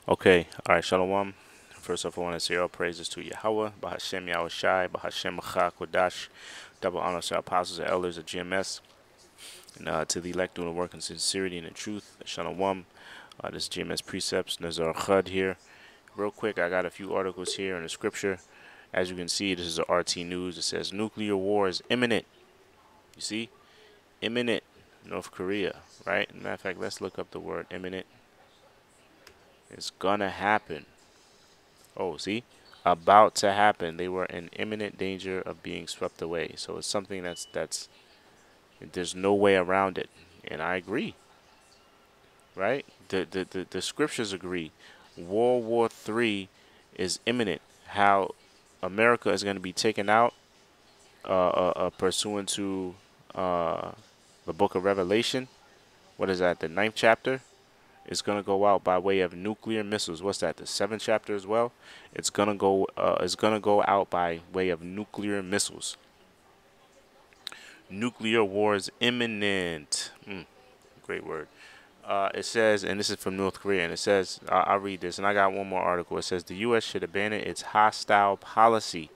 Okay, all right, shalawam. First off, I want to say all praises to Yahawah, bahasham Yahawashi, bahasham Kodash. Double honors to our apostles and elders of GMS, and to the elect doing the work in sincerity and in truth. Shalawam. This is GMS Precepts. There's our Chud here. Real quick, I got a few articles here in the scripture. As you can see, this is the RT News. It says nuclear war is imminent. You see? Imminent. North Korea, right? Matter of fact, let's look up the word imminent. It's gonna happen. Oh, see? About to happen. They were in imminent danger of being swept away. So it's something that's there's no way around it. And I agree, right? The scriptures agree. World War III is imminent. How America is going to be taken out, pursuant to the book of Revelation. What is that? The ninth chapter is going to go out by way of nuclear missiles. What's that? The seventh chapter as well. It's gonna go. It's gonna go out by way of nuclear missiles. Nuclear war is imminent. Great word. It says, and this is from North Korea, and it says, I'll read this, and I got one more article. It says the U.S. should abandon its hostile policy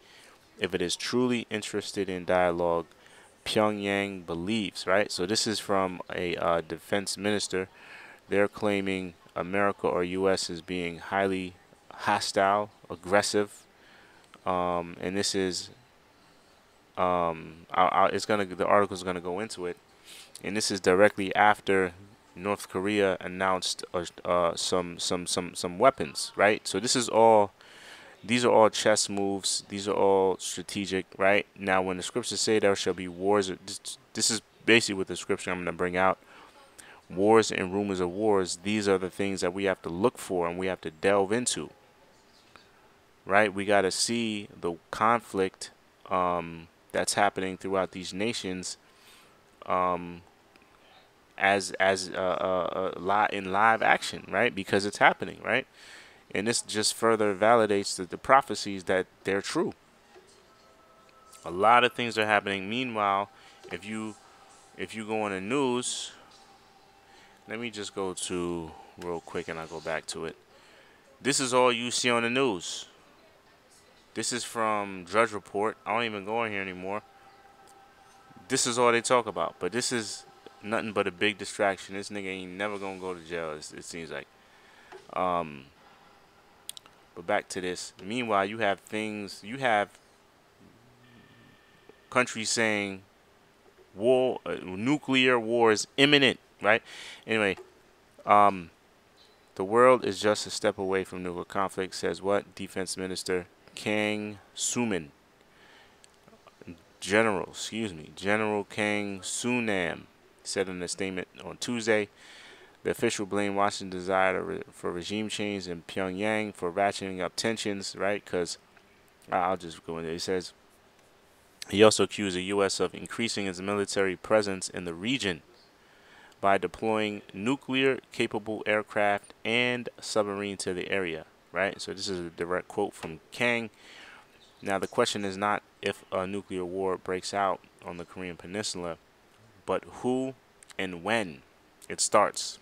if it is truly interested in dialogue. Pyongyang believes, right? So this is from a defense minister. They're claiming America or U.S. is being highly hostile, aggressive, and this is it's gonna the article is gonna go into it, and this is directly after North Korea announced some weapons, right? So this is all. These are all chess moves. These are all strategic, right? Now, when the scriptures say there shall be wars, this is basically what the scripture I'm going to bring out. Wars and rumors of wars, these are the things that we have to look for and we have to delve into, right? We got to see the conflict that's happening throughout these nations as in live action, right? Because it's happening, right? And this just further validates the prophecies that they're true. A lot of things are happening. Meanwhile, if you go on the news, let me just go to real quick and I'll go back to it. This is all you see on the news. This is from Drudge Report. I don't even go in here anymore. This is all they talk about. But this is nothing but a big distraction. This nigga ain't never gonna go to jail, it seems like. But back to this. Meanwhile, you have countries saying nuclear war is imminent, right? Anyway, the world is just a step away from nuclear conflict, says what? Defense Minister Kang Suman. General Kang Sunam said in a statement on Tuesday. The official blamed Washington's desire for regime change in Pyongyang for ratcheting up tensions, right? Because I'll just go in there. He says he also accused the U.S. of increasing its military presence in the region by deploying nuclear-capable aircraft and submarine to the area, right? So this is a direct quote from Kang. Now, the question is not if a nuclear war breaks out on the Korean Peninsula, but who and when it starts.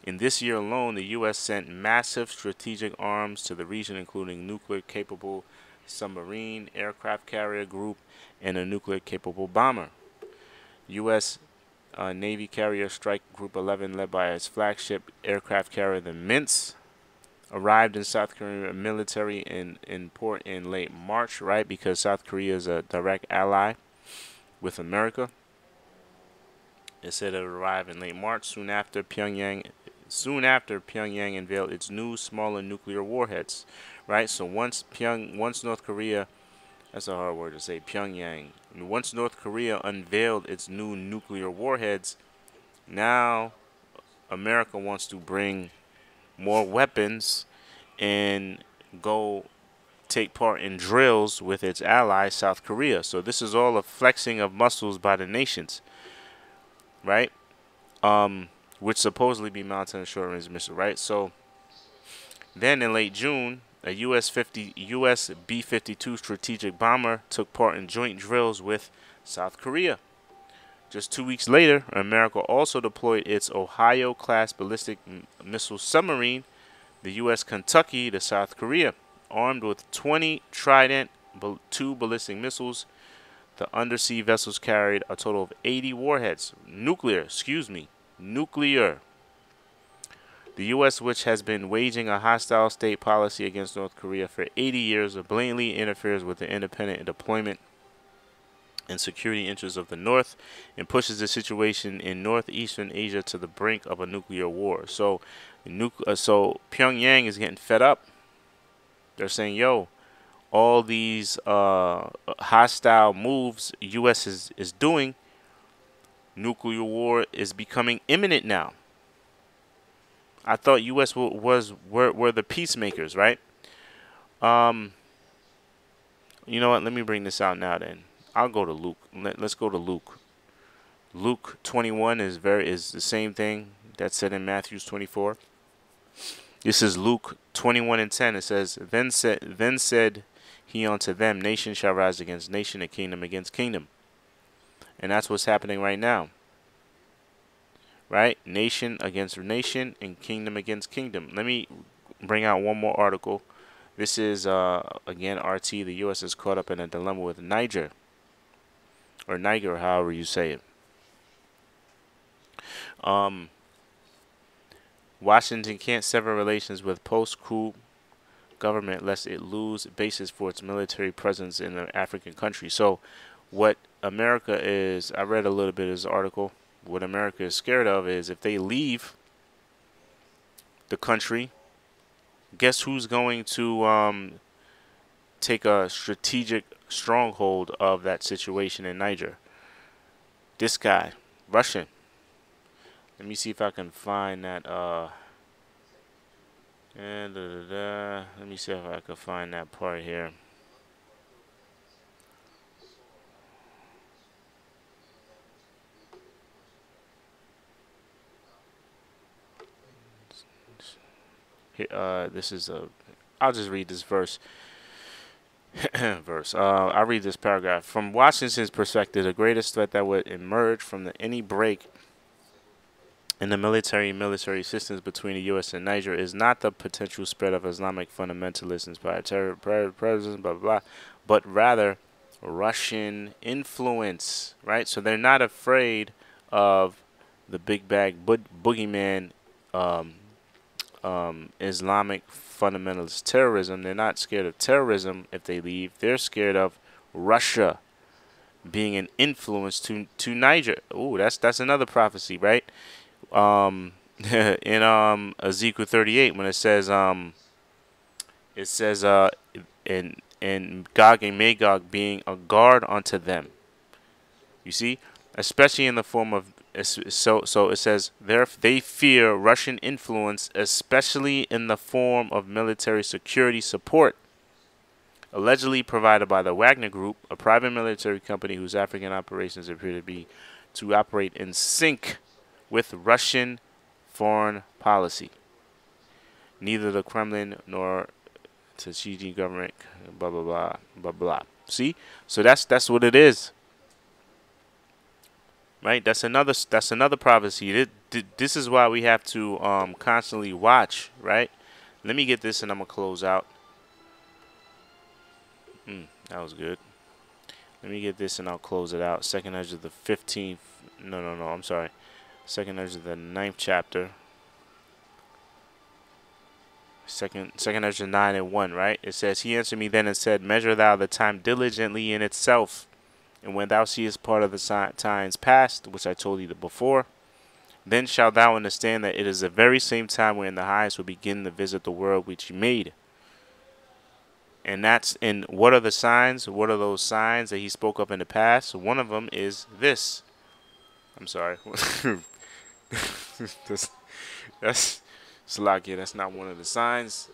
In this year alone, the U.S. sent massive strategic arms to the region, including nuclear-capable submarine aircraft carrier group and a nuclear-capable bomber. U.S. Navy Carrier Strike Group 11, led by its flagship aircraft carrier, the Minsk, arrived in South Korean military in port in late March, right? Because South Korea is a direct ally with America. It said it arrived in late March, soon after Pyongyang unveiled its new, smaller nuclear warheads, right? So once North Korea, that's a hard word to say, Pyongyang. Once North Korea unveiled its new nuclear warheads, now America wants to bring more weapons and go take part in drills with its ally, South Korea. So this is all a flexing of muscles by the nations, right? Which supposedly be mounted on short-range missile, right? So then in late June, a US B-52 strategic bomber took part in joint drills with South Korea. Just 2 weeks later, America also deployed its Ohio-class ballistic missile submarine The U.S. Kentucky to South Korea, armed with 20 Trident II ballistic missiles. The undersea vessels carried a total of 80 warheads. Nuclear. The U.S., which has been waging a hostile state policy against North Korea for 80 years, blatantly interferes with the independent deployment and security interests of the North and pushes the situation in northeastern Asia to the brink of a nuclear war. So Pyongyang is getting fed up. They're saying, yo, all these hostile moves U.S. is doing, nuclear war is becoming imminent now. I thought U.S. were the peacemakers, right? You know what? Let me bring this out now. Then I'll go to Luke. Let's go to Luke. Luke 21 is the same thing that's said in Matthew 24. This is Luke 21:10. It says, Then said he unto them, Nation shall rise against nation, and kingdom against kingdom. And that's what's happening right now. Right? Nation against nation and kingdom against kingdom. Let me bring out one more article. This is, again, RT. The U.S. is caught up in a dilemma with Niger. Or Niger, however you say it. Washington can't sever relations with post-coup government lest it lose basis for its military presence in the African country. So what America is, I read a little bit of this article, what America is scared of is if they leave the country, guess who's going to take a strategic stronghold of that situation in Niger? This guy, Russian. Let me see if I can find that. Let me see if I can find that part here. This is a. I'll just read this verse. I'll read this paragraph. From Washington's perspective, the greatest threat that would emerge from any break in the military systems between the U.S. and Niger is not the potential spread of Islamic fundamentalists inspired terror, president, blah, blah, blah, but rather Russian influence, right? So they're not afraid of the big bag boogeyman Islamic fundamentalist terrorism. They're not scared of terrorism if they leave. They're scared of Russia being an influence to Niger. Ooh, that's another prophecy, right? In Ezekiel 38 when it says in Gog and Magog being a guard unto them. You see, especially in the form of so it says they fear Russian influence, especially in the form of military security support, allegedly provided by the Wagner Group, a private military company whose African operations appear to operate in sync with Russian foreign policy. Neither the Kremlin nor the Xi Jinping government, blah blah blah blah blah. See, so that's what it is, right? That's another prophecy. This is why we have to constantly watch, right? Let me get this and I'm gonna close out. That was good. Let me get this and I'll close it out. Second Ezra the 15th. No, I'm sorry. Second Ezra the 9th chapter. Second Ezra 9:1, right? It says, He answered me then and said, Measure thou the time diligently in itself, and when thou seest part of the times past, which I told thee before, then shalt thou understand that it is the very same time wherein the highest will begin to visit the world which he made. And what are the signs? What are those signs that he spoke of in the past? One of them is this. I'm sorry. That's Salakia. That's not one of the signs.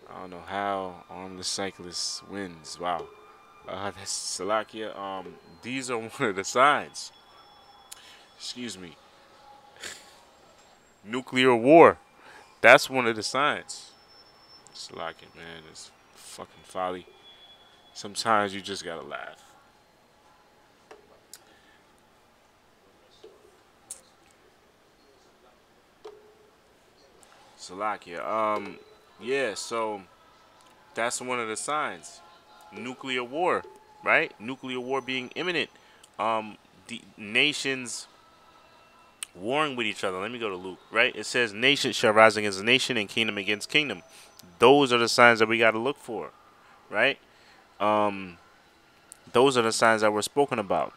I don't know how armless cyclist wins. Wow. That's Salakia. These are one of the signs. Excuse me. Nuclear war. That's one of the signs. Salakia, man. It's fucking folly. Sometimes you just gotta laugh. Salakia. Yeah, so that's one of the signs. Nuclear war, right? Nuclear war being imminent. The nations warring with each other. Let me go to Luke, right? It says nation shall rise against nation and kingdom against kingdom. Those are the signs that we got to look for, right? Um, those are the signs that we're spoken about,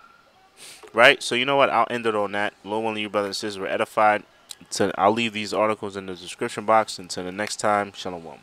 right? So you know what? I'll end it on that. Lord willing, you brothers and sisters were edified. I'll leave these articles in the description box. Until the next time, shalom.